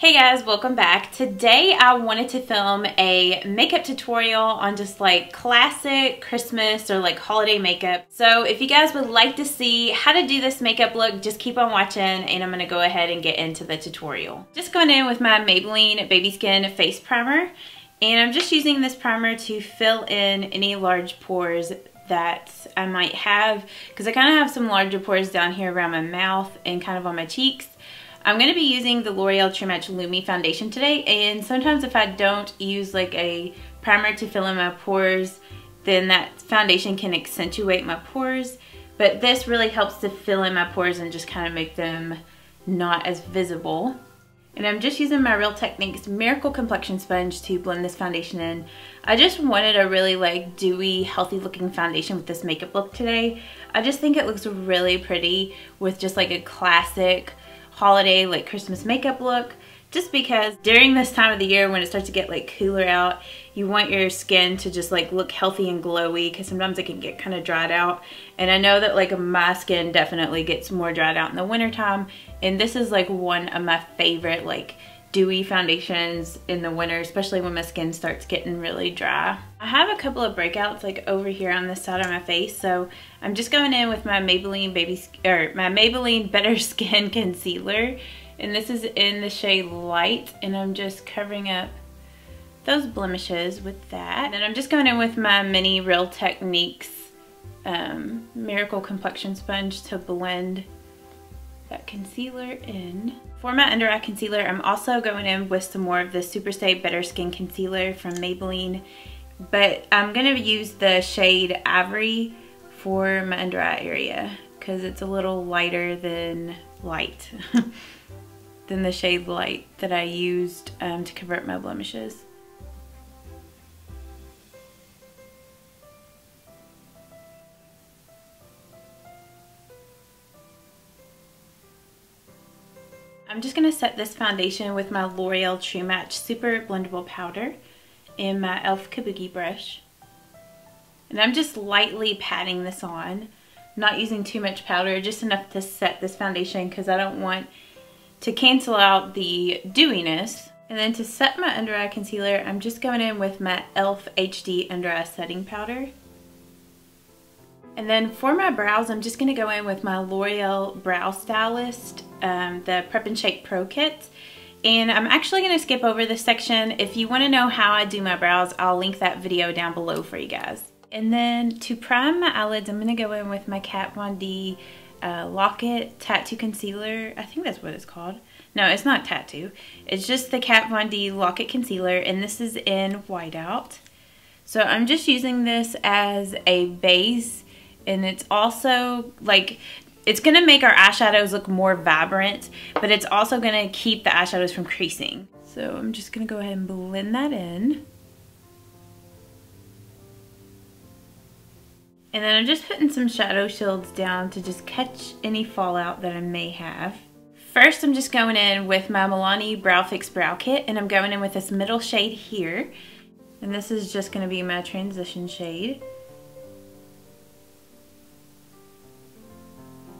Hey guys, welcome back. Today I wanted to film a makeup tutorial on just like classic Christmas or like holiday makeup. So if you guys would like to see how to do this makeup look, just keep on watching and I'm gonna go ahead and get into the tutorial. Just going in with my Maybelline Baby Skin Face Primer, and I'm just using this primer to fill in any large pores that I might have, because I kind of have some larger pores down here around my mouth and kind of on my cheeks. I'm going to be using the L'Oreal True Match Lumi foundation today, and sometimes if I don't use like a primer to fill in my pores, then that foundation can accentuate my pores, but this really helps to fill in my pores and just kind of make them not as visible. And I'm just using my Real Techniques Miracle Complexion Sponge to blend this foundation in. I just wanted a really like dewy, healthy looking foundation with this makeup look today. I just think it looks really pretty with just like a classic holiday like Christmas makeup look, just because during this time of the year when it starts to get like cooler out, you want your skin to just like look healthy and glowy, because sometimes it can get kind of dried out, and I know that like my skin definitely gets more dried out in the winter time, and this is like one of my favorite like dewy foundations in the winter, especially when my skin starts getting really dry. I have a couple of breakouts like over here on this side of my face, so I'm just going in with my Maybelline Better Skin Concealer, and this is in the shade Light, and I'm just covering up those blemishes with that. And then I'm just going in with my mini Real Techniques Miracle Complexion Sponge to blend that concealer in. For my under eye concealer, I'm also going in with some more of the Superstay Better Skin Concealer from Maybelline, but I'm going to use the shade Ivory for my under eye area because it's a little lighter than Light than the shade Light that I used to cover up my blemishes. I'm just going to set this foundation with my L'Oreal True Match Super Blendable Powder in my e.l.f. Kabuki brush. And I'm just lightly patting this on, not using too much powder, just enough to set this foundation because I don't want to cancel out the dewiness. And then to set my under eye concealer, I'm just going in with my e.l.f. HD Under Eye Setting Powder. And then for my brows, I'm just going to go in with my L'Oreal Brow Stylist, the Prep and Shape Pro Kit. And I'm actually going to skip over this section. If you want to know how I do my brows, I'll link that video down below for you guys. And then to prime my eyelids, I'm going to go in with my Kat Von D Lock-It Tattoo Concealer. I think that's what it's called. No, it's not tattoo. It's just the Kat Von D Lock-It Concealer, and this is in Whiteout. So I'm just using this as a base. And it's also like, it's going to make our eyeshadows look more vibrant, but it's also going to keep the eyeshadows from creasing. So I'm just going to go ahead and blend that in. And then I'm just putting some shadow shields down to just catch any fallout that I may have. First, I'm just going in with my Milani Brow Fix Brow Kit, and I'm going in with this middle shade here. And this is just going to be my transition shade.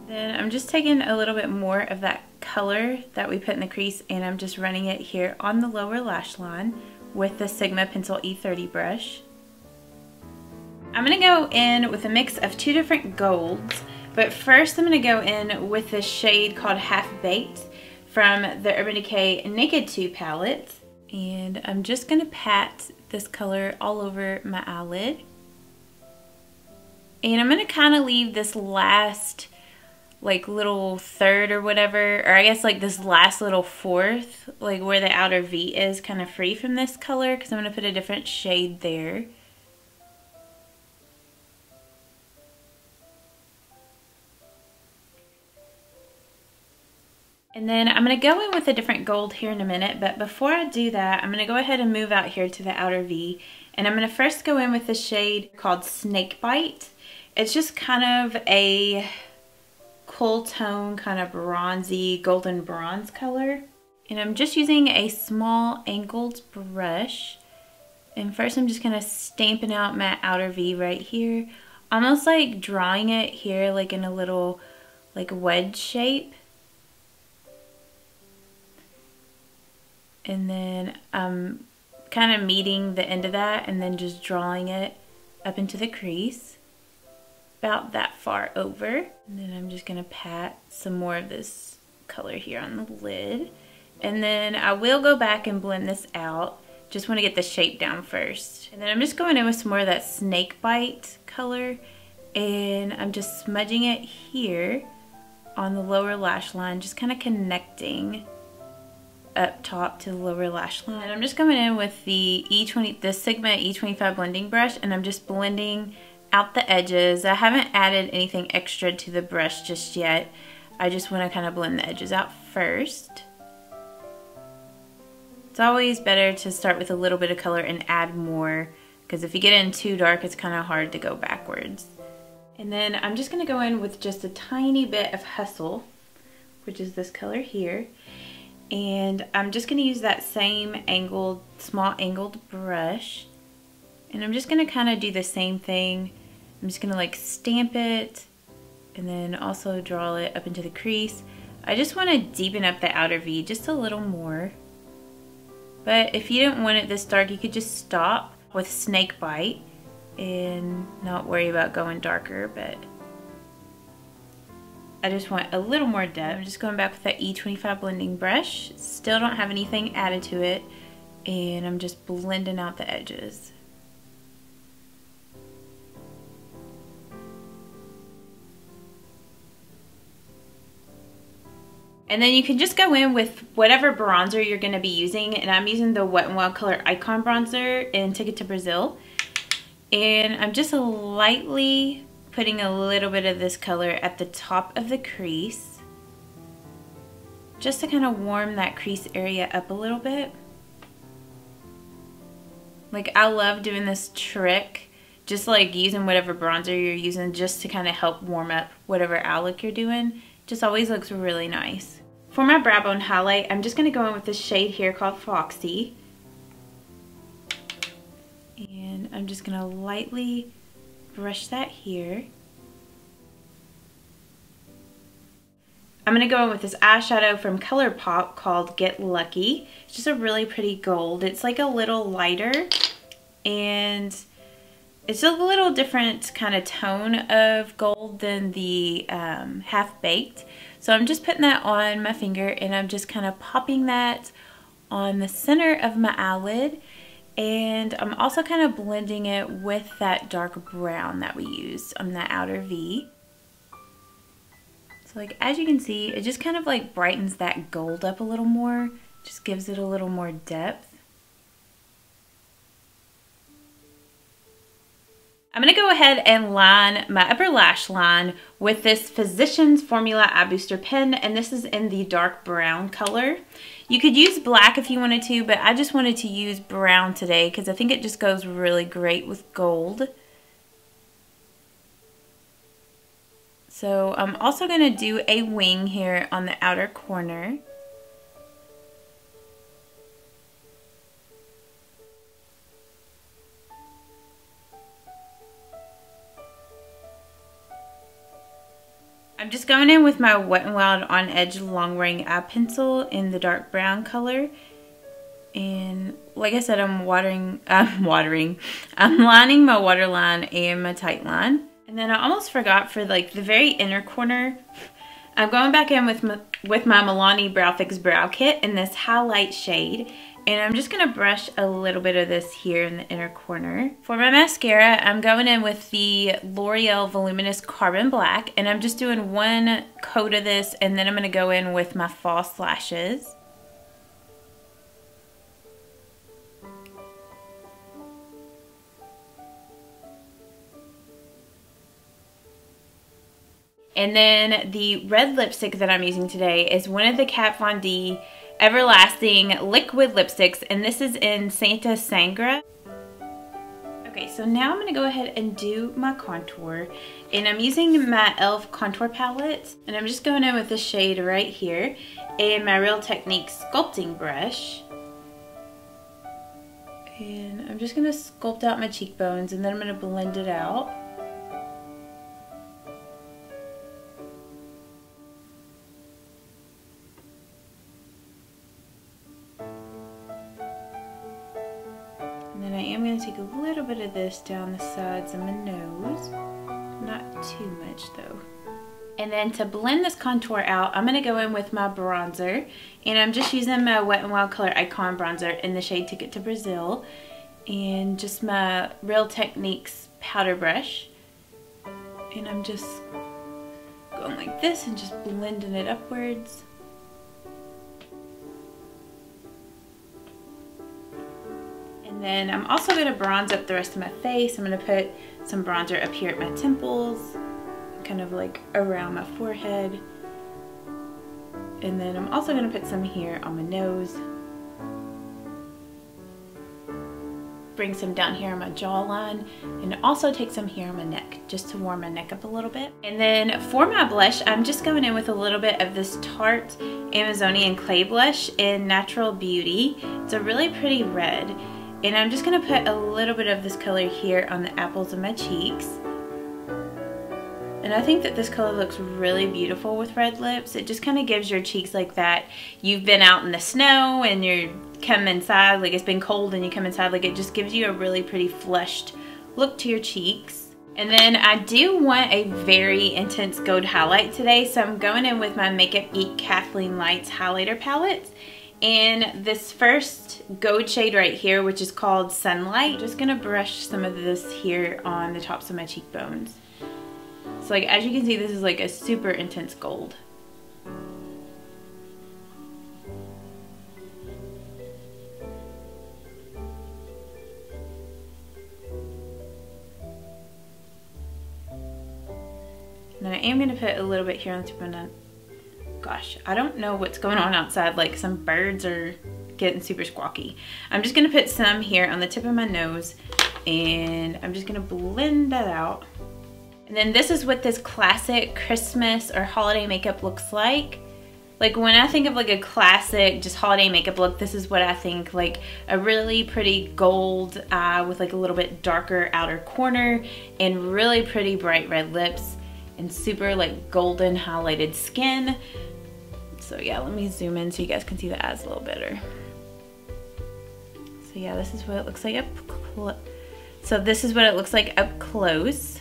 Then I'm just taking a little bit more of that color that we put in the crease, and I'm just running it here on the lower lash line with the Sigma Pencil E30 brush. I'm going to go in with a mix of two different golds, but first I'm going to go in with this shade called Half Baked from the Urban Decay Naked 2 palette, and I'm just going to pat this color all over my eyelid. And I'm going to kind of leave this last like little third or whatever, or I guess like this last little fourth, like where the outer V is, kind of free from this color, because I'm going to put a different shade there. And then I'm going to go in with a different gold here in a minute, but before I do that, I'm going to go ahead and move out here to the outer V, and I'm going to first go in with the shade called Snake Bite. It's just kind of a cool tone, kind of bronzy, golden bronze color. And I'm just using a small angled brush. And first I'm just kind of stamping out my outer V right here. Almost like drawing it here like in a little like wedge shape. And then I'm kind of meeting the end of that and then just drawing it up into the crease. About that far over. And then I'm just going to pat some more of this color here on the lid. And then I will go back and blend this out. Just want to get the shape down first. And then I'm just going in with some more of that snake bite color. And I'm just smudging it here on the lower lash line. Just kind of connecting up top to the lower lash line. And I'm just coming in with the Sigma E25 blending brush. And I'm just blending out the edges. I haven't added anything extra to the brush just yet. I just want to kind of blend the edges out first. It's always better to start with a little bit of color and add more, because if you get in too dark, it's kind of hard to go backwards. And then I'm just going to go in with just a tiny bit of Hustle, which is this color here. And I'm just going to use that same small angled brush. And I'm just going to kind of do the same thing. I'm just going to like stamp it and then also draw it up into the crease. I just want to deepen up the outer V just a little more. But if you didn't want it this dark, you could just stop with Snake Bite and not worry about going darker, but I just want a little more depth. I'm just going back with that E25 blending brush. Still don't have anything added to it, and I'm just blending out the edges. And then you can just go in with whatever bronzer you're going to be using. And I'm using the Wet n Wild Color Icon Bronzer in Ticket to Brazil. And I'm just lightly putting a little bit of this color at the top of the crease, just to kind of warm that crease area up a little bit. Like, I love doing this trick, just like using whatever bronzer you're using just to kind of help warm up whatever eye look you're doing. Just always looks really nice. For my brow bone highlight, I'm just going to go in with this shade here called Foxy. And I'm just going to lightly brush that here. I'm going to go in with this eyeshadow from ColourPop called Get Lucky. It's just a really pretty gold. It's like a little lighter and it's a little different kind of tone of gold than the Half Baked. So I'm just putting that on my finger and I'm just kind of popping that on the center of my eyelid. And I'm also kind of blending it with that dark brown that we used on the outer V. So like, as you can see, it just kind of like brightens that gold up a little more. Just gives it a little more depth. I'm going to go ahead and line my upper lash line with this Physicians Formula Eye Booster pen, and this is in the dark brown color. You could use black if you wanted to, but I just wanted to use brown today because I think it just goes really great with gold. So I'm also going to do a wing here on the outer corner. I'm just going in with my Wet n Wild On Edge Long Wearing Eye Pencil in the dark brown color. And like I said, I'm lining my waterline and my tight line. And then I almost forgot, for like the very inner corner, I'm going back in with my Milani Brow Fix Brow Kit in this highlight shade. And I'm just going to brush a little bit of this here in the inner corner. For my mascara, I'm going in with the L'Oreal Voluminous Carbon Black. And I'm just doing one coat of this, and then I'm going to go in with my false lashes. And then the red lipstick that I'm using today is one of the Kat Von D Everlasting liquid lipsticks, and this is in Santa Sangra. Okay, so now I'm going to go ahead and do my contour, and I'm using my e.l.f. contour palette, and I'm just going in with the shade right here and my Real Technique sculpting brush. And I'm just going to sculpt out my cheekbones, and then I'm going to blend it out. then I am going to take a little bit of this down the sides of my nose. Not too much though. And then to blend this contour out, I'm going to go in with my bronzer. And I'm just using my Wet n Wild Color Icon bronzer in the shade Ticket to Brazil. And just my Real Techniques powder brush. And I'm just going like this and just blending it upwards. And then I'm also going to bronze up the rest of my face. I'm going to put some bronzer up here at my temples, kind of like around my forehead. And then I'm also going to put some here on my nose. Bring some down here on my jawline, and also take some here on my neck just to warm my neck up a little bit. And then for my blush, I'm just going in with a little bit of this Tarte Amazonian Clay Blush in Natural Beauty. It's a really pretty red, and I'm just going to put a little bit of this color here on the apples of my cheeks. And I think that this color looks really beautiful with red lips. It just kind of gives your cheeks like that. You've been out in the snow and you're come inside, like it's been cold and you come inside, like it just gives you a really pretty flushed look to your cheeks. And then I do want a very intense gold highlight today, so I'm going in with my Makeup Geek Kathleen Lights highlighter palettes. And this first gold shade right here, which is called Sunlight, I'm just gonna brush some of this here on the tops of my cheekbones. So like as you can see, this is like a super intense gold. And then I am going to put a little bit here on the tip of my, gosh, I don't know what's going on outside, like some birds are getting super squawky. I'm just going to put some here on the tip of my nose, and I'm just going to blend that out. And then this is what this classic Christmas or holiday makeup looks like. Like when I think of like a classic just holiday makeup look, this is what I think, like a really pretty gold eye with like a little bit darker outer corner and really pretty bright red lips and super like golden highlighted skin. So yeah, let me zoom in so you guys can see the eyes a little better. So yeah, this is what it looks like up close. So this is what it looks like up close.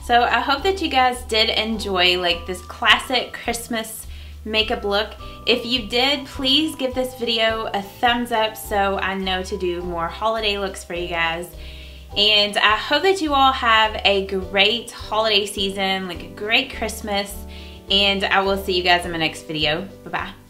So I hope that you guys did enjoy like this classic Christmas makeup look. If you did, please give this video a thumbs up so I know to do more holiday looks for you guys. And I hope that you all have a great holiday season, like a great Christmas, and I will see you guys in my next video. Bye-bye.